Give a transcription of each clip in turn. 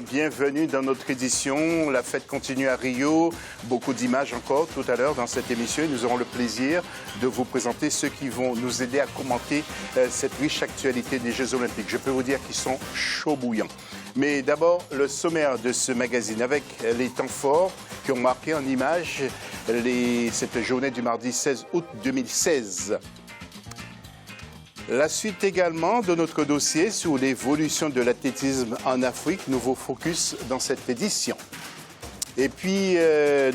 bienvenue dans notre édition. La fête continue à Rio, beaucoup d'images encore tout à l'heure dans cette émission. Nous aurons le plaisir de vous présenter ceux qui vont nous aider à commenter cette riche actualité des Jeux Olympiques. Je peux vous dire qu'ils sont chauds bouillants. Mais d'abord, le sommaire de ce magazine avec les temps forts qui ont marqué en images cette journée du mardi 16 août 2016. La suite également de notre dossier sur l'évolution de l'athlétisme en Afrique, nouveau focus dans cette édition. Et puis,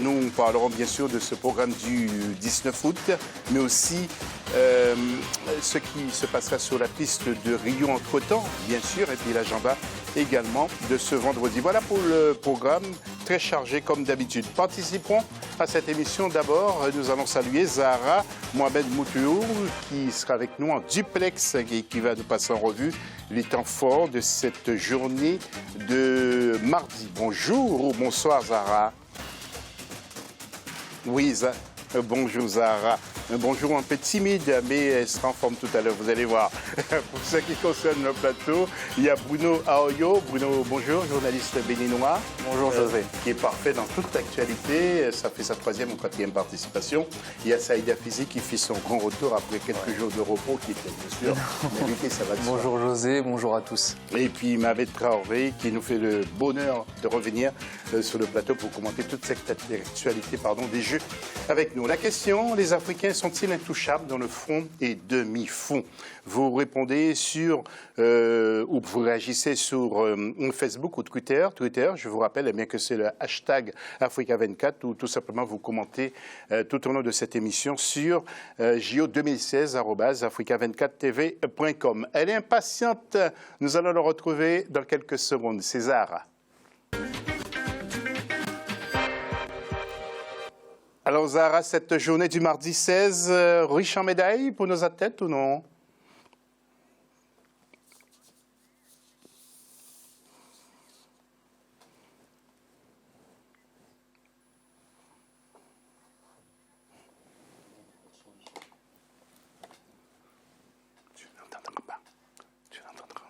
nous parlerons bien sûr de ce programme du 19 août, mais aussi ce qui se passera sur la piste de Rio entre-temps, bien sûr, et puis l'agenda également de ce vendredi. Voilà pour le programme très chargé comme d'habitude. Participeront à cette émission d'abord. Nous allons saluer Zahra Mohamed Moutour qui sera avec nous en duplex et qui va nous passer en revue les temps forts de cette journée de mardi. Bonjour ou bonsoir Zahra. Oui, bonjour Zahra. Un bonjour un peu timide, mais elle sera en forme tout à l'heure, vous allez voir. Pour ce qui concerne le plateau, il y a Bruno Aoyo. Bruno, bonjour, journaliste béninois. Bonjour José. Qui est parfait dans toute l'actualité. Ça fait sa 3e ou 4e participation. Il y a Saïda Fizi qui fait son grand retour après quelques jours de repos, qui était bien sûr mérité, ça va de soi. Bonjour José, bonjour à tous. Et puis Maved Traoré qui nous fait le bonheur de revenir sur le plateau pour commenter toute cette actualité des Jeux avec nous. La question, les Africains sont-ils intouchables dans le fond et demi-fond? Vous répondez sur, ou vous réagissez sur Facebook ou Twitter. Je vous rappelle bien que c'est le hashtag Africa24 ou tout simplement vous commentez tout au long de cette émission sur jo2016@africa24tv.com. Elle est impatiente. Nous allons le retrouver dans quelques secondes. César. Alors, Zahra, cette journée du mardi 16, riche en médailles pour nos athlètes ou non? Tu n'entendras pas. Tu n'entendras.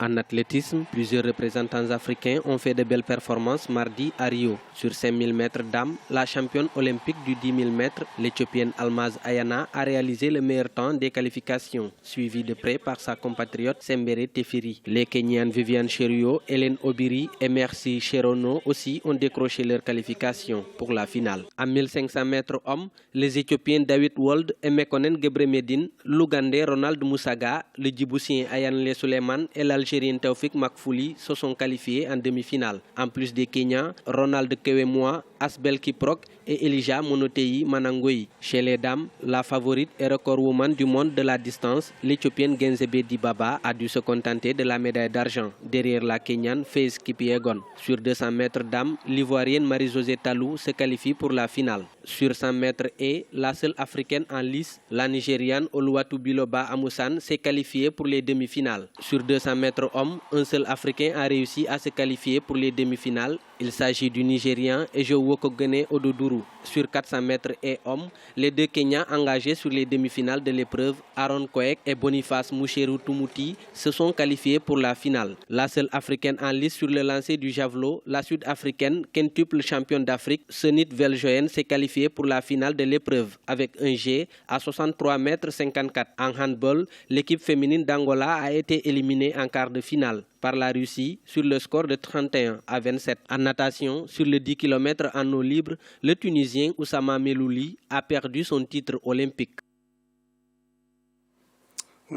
En athlétisme, plusieurs représentants africains ont fait de belles performances mardi à Rio. Sur 5000 mètres dames, la championne olympique du 10 000 mètres, l'Éthiopienne Almaz Ayana, a réalisé le meilleur temps des qualifications, suivi de près par sa compatriote Sembere Tefiri. Les Kenyanes Viviane Cheruiyot, Hélène Obiri et Merci Cherono aussi ont décroché leur qualification pour la finale. À 1500 mètres hommes, les Éthiopiens David Wold et Mekonnen Gebremedine, l'Ougandais Ronald Moussaga, le Djiboutien Ayanle Suleiman et l'Algérien Taoufik Makfouli se sont qualifiés en demi-finale. En plus des Kenyans, Ronald Kewemoa, Asbel Kiprok et Elijah Monotei Manangoyi. Chez les dames, la favorite et record woman du monde de la distance, l'Éthiopienne Genzebe Dibaba, a dû se contenter de la médaille d'argent, derrière la Kenyane Faith Kipyegon. Sur 200 mètres dames, l'Ivoirienne Marie-Josée Talou se qualifie pour la finale. Sur 100 mètres et la seule africaine en lice, la Nigériane Oluwatu Biloba Amusan, s'est qualifiée pour les demi-finales. Sur 200 mètres hommes, un seul Africain a réussi à se qualifier pour les demi-finales. Il s'agit du Nigérian Ejowo Kogene Ododuru. Sur 400 mètres et hommes, les deux Kenyans engagés sur les demi-finales de l'épreuve, Aaron Koek et Boniface Moucherou Tumuti, se sont qualifiés pour la finale. La seule Africaine en lice sur le lancer du javelot, la Sud-Africaine, quintuple championne d'Afrique, Senit Veljoen, s'est qualifiée pour la finale de l'épreuve avec un G à 63 mètres 54. En handball, l'équipe féminine d'Angola a été éliminée en quart de finale par la Russie sur le score de 31 à 27. En natation, sur le 10 km en eau libre, le Tunisien Oussama Melouli a perdu son titre olympique.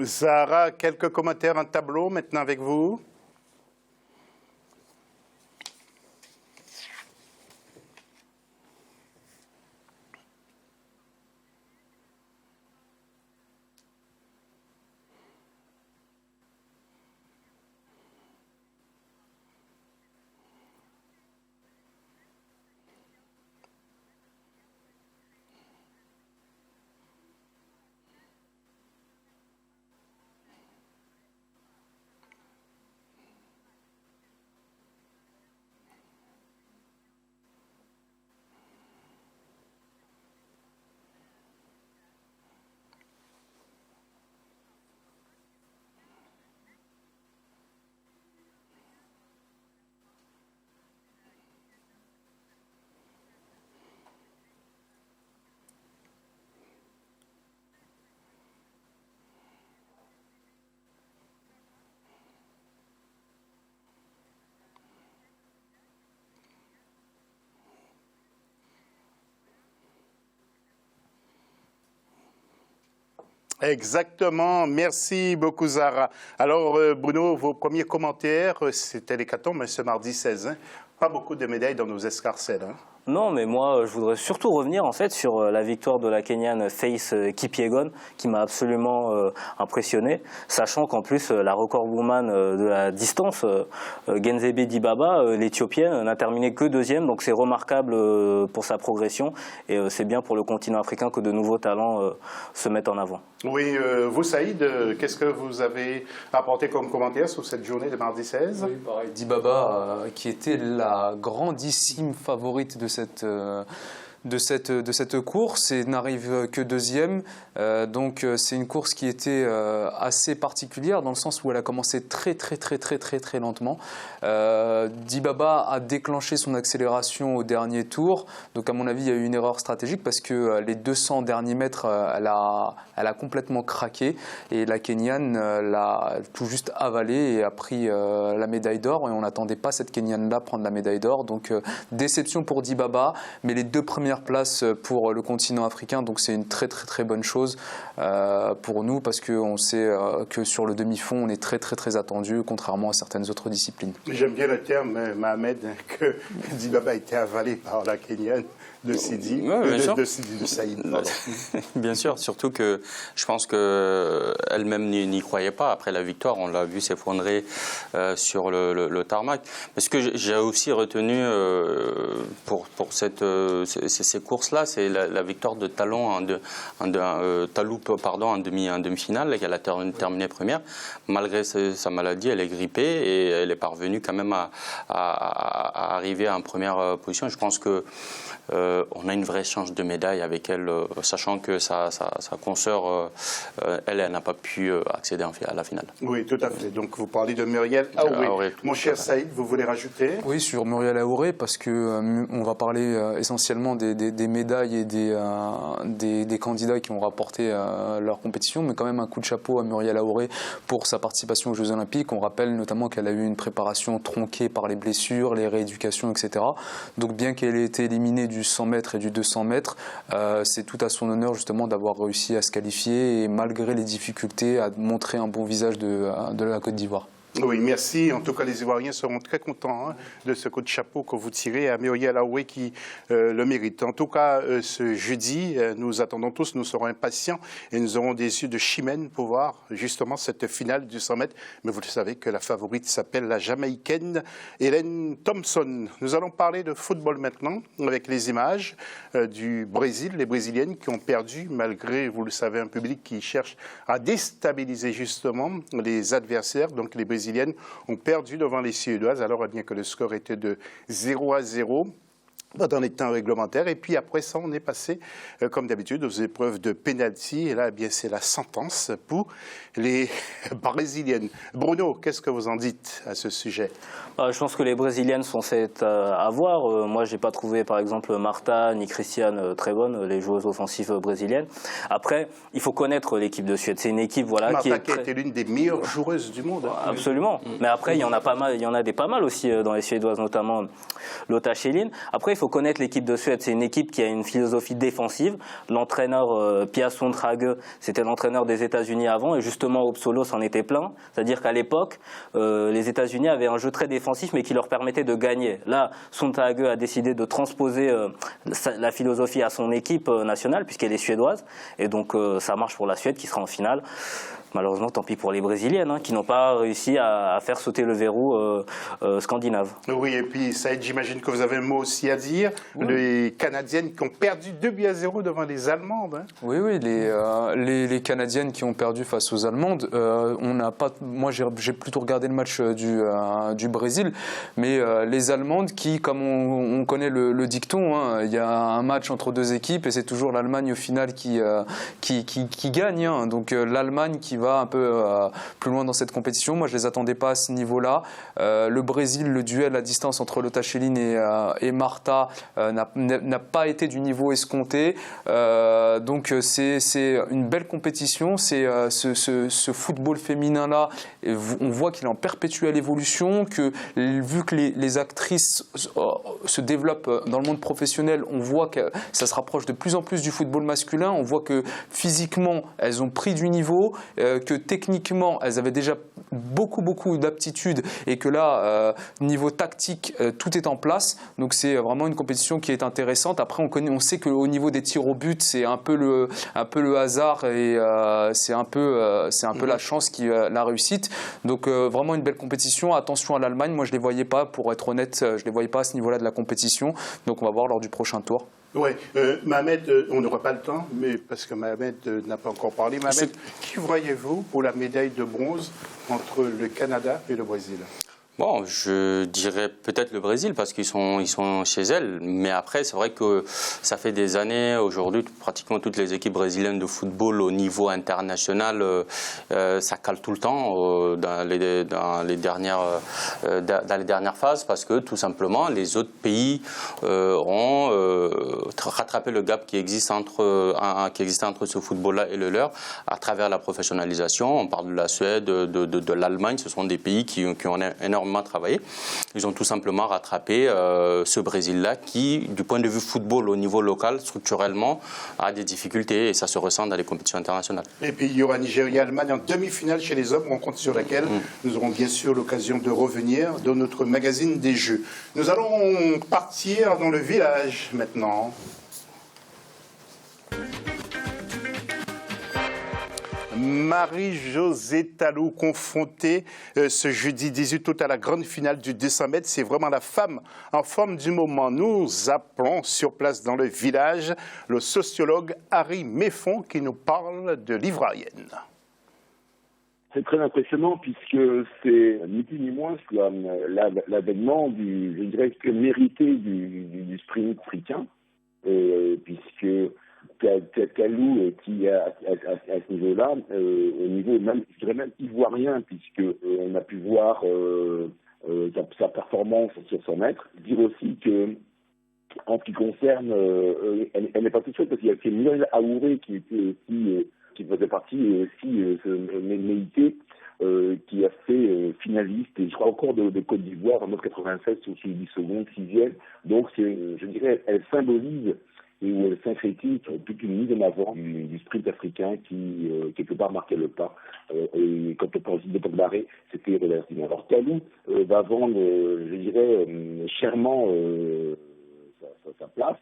Zahra, quelques commentaires en tableau maintenant avec vous. Exactement, merci beaucoup Zara. Alors Bruno, vos premiers commentaires, c'était l'hécatombe ce mardi 16. Pas beaucoup de médailles dans nos escarcelles. Non, mais moi, je voudrais surtout revenir en fait sur la victoire de la Kenyane Faith Kipyegon, qui m'a absolument impressionné, sachant qu'en plus la recordwoman de la distance, Genzebe Dibaba, l'Éthiopienne, n'a terminé que deuxième, donc c'est remarquable pour sa progression et c'est bien pour le continent africain que de nouveaux talents se mettent en avant. Oui, vous Saïd, qu'est-ce que vous avez apporté comme commentaire sur cette journée de mardi 16? Oui, pareil, Dibaba, qui était la grandissime favorite de cette course et n'arrive que deuxième. Donc c'est une course qui était assez particulière dans le sens où elle a commencé très lentement. Dibaba a déclenché son accélération au dernier tour. Donc à mon avis, il y a eu une erreur stratégique parce que les 200 derniers mètres, elle a complètement craqué et la Kenyane l'a tout juste avalé et a pris la médaille d'or. Et on n'attendait pas cette Kenyane-là prendre la médaille d'or. Donc déception pour Dibaba, mais les deux premières places pour le continent africain. Donc c'est une très bonne chose pour nous parce qu'on sait que sur le demi-fond, on est très attendu, contrairement à certaines autres disciplines. J'aime bien le terme, Mohamed, que Dibaba a été avalé par la Kenyane de Sidi, de Saïd. Bien sûr, surtout que je pense qu'elle-même n'y croyait pas. Après la victoire, on l'a vu s'effondrer sur le tarmac. Mais ce que j'ai aussi retenu pour ces courses-là, c'est la victoire de Talou en demi-finale, qu'elle a terminé première. Malgré sa maladie, elle est grippée et elle est parvenue quand même à arriver en première position. Je pense que on a une vraie chance de médaille avec elle, sachant que sa consoeur, elle n'a pas pu accéder à la finale. Oui, tout à fait. Donc vous parlez de Muriel Aouré. Mon cher Saïd, vous voulez rajouter? Oui, sur Muriel Aouré, parce qu'on va parler essentiellement des médailles et des candidats qui ont rapporté leur compétition, mais quand même un coup de chapeau à Muriel Aouré pour sa participation aux Jeux Olympiques. On rappelle notamment qu'elle a eu une préparation tronquée par les blessures, les rééducations, etc. Donc bien qu'elle ait été éliminée du 100 mètres et du 200 mètres, c'est tout à son honneur justement d'avoir réussi à se qualifier et malgré les difficultés à montrer un bon visage de la Côte d'Ivoire. Oui, merci. En tout cas, les Ivoiriens seront très contents de ce coup de chapeau que vous tirez à Muriel Aouré qui le mérite. En tout cas, ce jeudi, nous attendons tous, nous serons impatients et nous aurons des yeux de chimène pour voir justement cette finale du 100 mètres. Mais vous le savez que la favorite s'appelle la Jamaïcaine Hélène Thompson. Nous allons parler de football maintenant avec les images du Brésil, les Brésiliennes qui ont perdu malgré, vous le savez, un public qui cherche à déstabiliser justement les adversaires. Donc les Brésiliennes ont perdu devant les Suédoises, alors bien que le score était de 0-0 dans les temps réglementaires. Et puis après ça, on est passé, comme d'habitude, aux épreuves de pénalty. Et là, eh bien, c'est la sentence pour les Brésiliennes. Bruno, qu'est-ce que vous en dites à ce sujet? Je pense que les Brésiliennes sont faites à voir. Moi, je n'ai pas trouvé, par exemple, Marta ni Christiane très bonnes, les joueuses offensives brésiliennes. Après, il faut connaître l'équipe de Suède. C'est une équipe Marta qui a été l'une des meilleures joueuses du monde. Absolument. Mais après, il y en a pas mal aussi dans les Suédoises, notamment Lotta Schelin. Après, il faut connaître l'équipe de Suède. C'est une équipe qui a une philosophie défensive. L'entraîneur Pia Sundhage, c'était l'entraîneur des États-Unis avant, et justement Uppsala s'en était plein. C'est-à-dire qu'à l'époque, les États-Unis avaient un jeu très défensif, mais qui leur permettait de gagner. Là, Sundhage a décidé de transposer la philosophie à son équipe nationale, puisqu'elle est suédoise, et donc ça marche pour la Suède qui sera en finale. Malheureusement, tant pis pour les Brésiliennes, qui n'ont pas réussi à faire sauter le verrou scandinave. Oui, et puis Saïd, j'imagine que vous avez un mot aussi à dire. Oui. Les Canadiennes qui ont perdu 2-0 devant les Allemandes. Oui, les Canadiennes qui ont perdu face aux Allemandes. Moi, j'ai plutôt regardé le match du Brésil, mais les Allemandes qui, comme on connaît le dicton, il y a un match entre deux équipes et c'est toujours l'Allemagne au final qui gagne. Donc l'Allemagne qui va va un peu plus loin dans cette compétition. Moi, je ne les attendais pas à ce niveau-là. Le Brésil, le duel à distance entre Lotta Schelin et Marta n'a pas été du niveau escompté. Donc, c'est une belle compétition. C'est ce football féminin-là, on voit qu'il est en perpétuelle évolution, que vu que les actrices se développent dans le monde professionnel, on voit que ça se rapproche de plus en plus du football masculin. On voit que physiquement, elles ont pris du niveau, que techniquement, elles avaient déjà beaucoup d'aptitudes et que là, niveau tactique, tout est en place. Donc c'est vraiment une compétition qui est intéressante. Après, on sait qu'au niveau des tirs au but, c'est un peu le hasard et c'est un peu la chance la réussite. Donc vraiment une belle compétition. Attention à l'Allemagne. Moi, je les voyais pas, pour être honnête, je les voyais pas à ce niveau-là de la compétition. Donc on va voir lors du prochain tour. Oui, Mohamed, on n'aura pas le temps, mais parce que Mohamed n'a pas encore parlé. Mohamed, qui voyez-vous pour la médaille de bronze entre le Canada et le Brésil? Bon, je dirais peut-être le Brésil parce qu'ils sont chez elles. Mais après, c'est vrai que ça fait des années, aujourd'hui, pratiquement toutes les équipes brésiliennes de football au niveau international, ça cale tout le temps dans les dernières phases parce que tout simplement, les autres pays ont rattrapé le gap qui existait entre ce football-là et le leur à travers la professionnalisation. On parle de la Suède, de l'Allemagne. Ce sont des pays qui ont énormément travaillé. Ils ont tout simplement rattrapé ce Brésil-là qui, du point de vue football au niveau local, structurellement, a des difficultés et ça se ressent dans les compétitions internationales. Et puis il y aura Nigeria-Allemagne en demi-finale chez les hommes, rencontre sur laquelle nous aurons bien sûr l'occasion de revenir dans notre magazine des Jeux. Nous allons partir dans le village maintenant. Marie-Josée Talou confrontée ce jeudi 18 août à la grande finale du 200 mètres. C'est vraiment la femme en forme du moment. Nous appelons sur place dans le village le sociologue Harry Méfond qui nous parle de l'ivoirienne. C'est très impressionnant puisque c'est ni plus ni moins l'avènement je dirais que mérité du sprint africain, puisque Talou qui à ce niveau-là, au niveau même, je dirais même ivoirien, puisque on a pu voir sa performance sur 100 mètres. Dire aussi que en ce qui concerne, elle n'est pas toute seule parce qu'il y a Muriel Aouré qui était aussi qui faisait partie aussi Méité, qui a fait finaliste et je crois encore de Côte d'Ivoire en 1996 sur 10 secondes, 6e. Donc je dirais elle symbolise et où elle synthétise toute une mise en avant du sprint africain qui, quelque part, marquait le pas. Et quand on pense d'époque d'arrêt, c'était relativement. Alors, Talou va vendre, je dirais, chèrement sa place.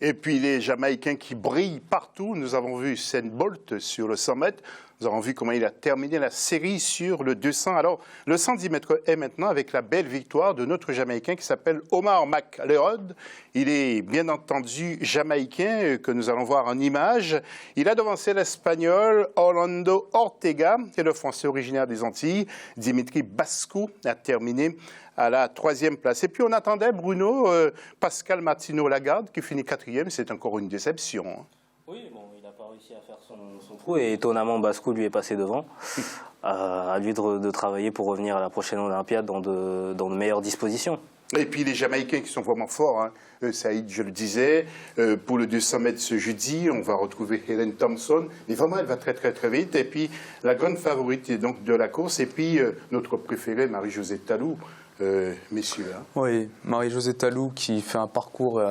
Et puis les Jamaïcains qui brillent partout. Nous avons vu Usain Bolt sur le 100 mètres. Nous avons vu comment il a terminé la série sur le 200. Alors, le 110 mètres est maintenant avec la belle victoire de notre Jamaïcain qui s'appelle Omar McLeod. Il est bien entendu Jamaïcain que nous allons voir en image. Il a devancé l'Espagnol Orlando Ortega et le Français originaire des Antilles, Dimitri Bascou, a terminé à la 3e place. Et puis on attendait Bruno, Pascal Martino-Lagarde qui finit 4e. C'est encore une déception. Oui, bon, il n'a pas réussi à faire son trou et étonnamment Bascou lui est passé devant. À lui de travailler pour revenir à la prochaine Olympiade dans de meilleures dispositions. Et puis les Jamaïcains qui sont vraiment forts, hein. Saïd, je le disais, pour le 200 mètres ce jeudi, on va retrouver Helen Thompson, mais vraiment elle va très vite. Et puis la grande favorite donc de la course, et puis notre préférée Marie-Josée Talou. Messieurs. Hein. Oui, Marie-Josée Talou qui fait un parcours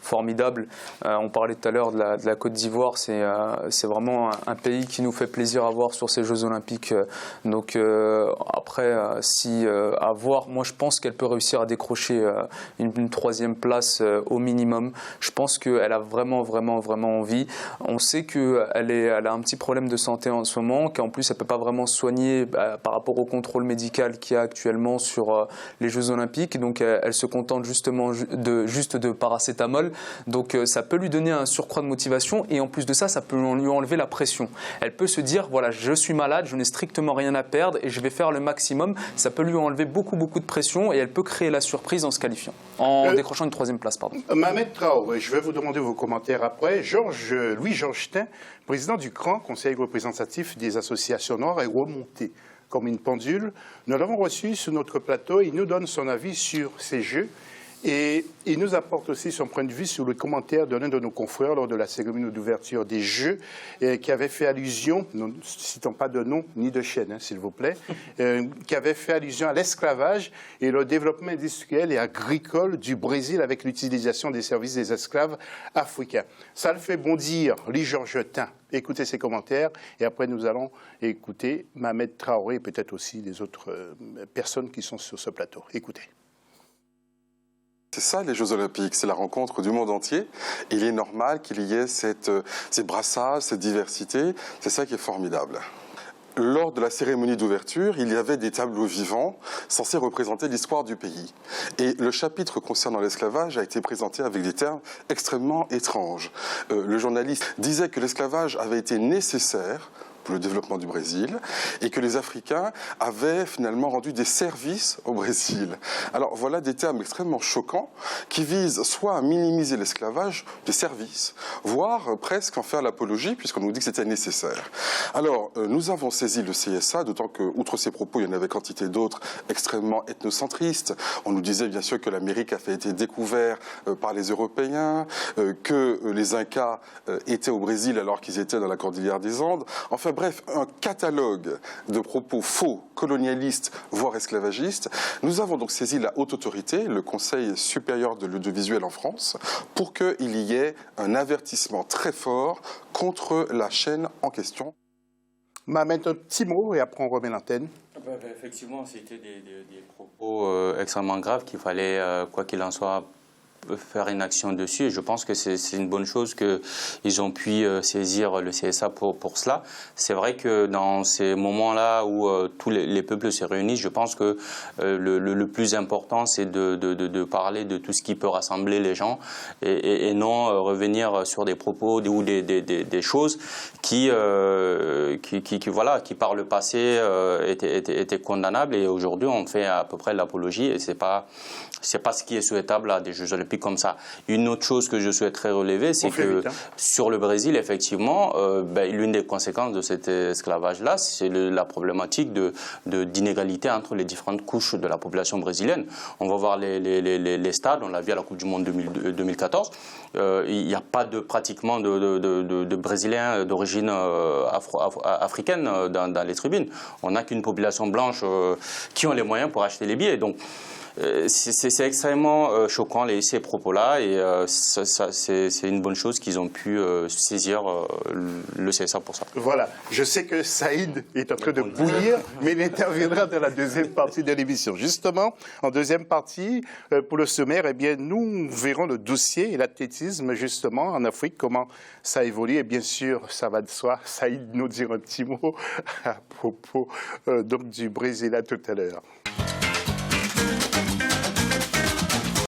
formidable. On parlait tout à l'heure de la Côte d'Ivoire, c'est vraiment un pays qui nous fait plaisir à voir sur ces Jeux Olympiques. Donc après, à voir, moi je pense qu'elle peut réussir à décrocher une 3e place au minimum. Je pense qu'elle a vraiment envie. On sait qu'elle a un petit problème de santé en ce moment, qu'en plus elle ne peut pas vraiment se soigner par rapport au contrôle médical qu'il y a actuellement sur les Jeux Olympiques. Donc elle se contente justement juste de paracétamol. Donc ça peut lui donner un surcroît de motivation et en plus de ça, ça peut lui enlever la pression. Elle peut se dire, voilà, je suis malade, je n'ai strictement rien à perdre et je vais faire le maximum. Ça peut lui enlever beaucoup de pression et elle peut créer la surprise en se qualifiant, en décrochant une 3e place. Mohamed Traoré, je vais vous demander vos commentaires après. Louis-Georges Tin, président du CRAN, Conseil représentatif des associations noires, est remonté comme une pendule. Nous l'avons reçu sur notre plateau. Il nous donne son avis sur ces Jeux et il nous apporte aussi son point de vue sur le commentaire de l'un de nos confrères lors de la cérémonie d'ouverture des Jeux qui avait fait allusion, nous ne citons pas de nom ni de chaîne, s'il vous plaît, qui avait fait allusion à l'esclavage et le développement industriel et agricole du Brésil avec l'utilisation des services des esclaves africains. Ça le fait bondir Louis-Georges Tin. Écoutez ses commentaires et après nous allons écouter Mohamed Traoré et peut-être aussi les autres personnes qui sont sur ce plateau. Écoutez. C'est ça les Jeux Olympiques, c'est la rencontre du monde entier. Il est normal qu'il y ait ces brassages, cette diversité, c'est ça qui est formidable. Lors de la cérémonie d'ouverture, il y avait des tableaux vivants censés représenter l'histoire du pays. Et le chapitre concernant l'esclavage a été présenté avec des termes extrêmement étranges. Le journaliste disait que l'esclavage avait été nécessaire pour le développement du Brésil et que les Africains avaient finalement rendu des services au Brésil. Alors voilà des termes extrêmement choquants qui visent soit à minimiser l'esclavage des services, voire presque en faire l'apologie puisqu'on nous dit que c'était nécessaire. Alors nous avons saisi le CSA, d'autant que, outre ces propos, il y en avait quantité d'autres extrêmement ethnocentristes. On nous disait bien sûr que l'Amérique avait été découverte par les Européens, que les Incas étaient au Brésil alors qu'ils étaient dans la cordillère des Andes. Enfin bref, un catalogue de propos faux, colonialistes, voire esclavagistes. Nous avons donc saisi la haute autorité, le Conseil supérieur de l'audiovisuel en France, pour qu'il y ait un avertissement très fort contre la chaîne en question. Mohamed, un petit mot et après on remet l'antenne. Effectivement, c'était des propos extrêmement graves qu'il fallait, quoi qu'il en soit, faire une action dessus et je pense que c'est une bonne chose qu'ils ont pu saisir le CSA pour cela. C'est vrai que dans ces moments-là où tous les peuples se réunissent, je pense que le plus important c'est de parler de tout ce qui peut rassembler les gens et non revenir sur des propos ou des choses qui par le passé étaient condamnables et aujourd'hui on fait à peu près l'apologie et c'est pas ce qui est souhaitable à des Jeux Olympiques comme ça. Une autre chose que je souhaiterais relever, c'est que sur le Brésil, effectivement, l'une des conséquences de cet esclavage-là, c'est la problématique d'inégalité entre les différentes couches de la population brésilienne. On va voir les stades, on l'a vu à la Coupe du Monde 2014, il n'y a pas pratiquement de Brésiliens d'origine africaine dans les tribunes. On n'a qu'une population blanche qui ont les moyens pour acheter les billets. Donc, c'est extrêmement choquant ces propos-là et c'est une bonne chose qu'ils ont pu saisir le CSA pour ça. Voilà, je sais que Saïd est en train de bouillir, mais il interviendra dans la deuxième partie de l'émission. Justement, en deuxième partie, pour le sommaire, eh bien, nous verrons le dossier et l'athlétisme justement en Afrique, comment ça évolue et bien sûr, ça va de soi. Saïd nous dira un petit mot à propos donc, du Brésil à tout à l'heure.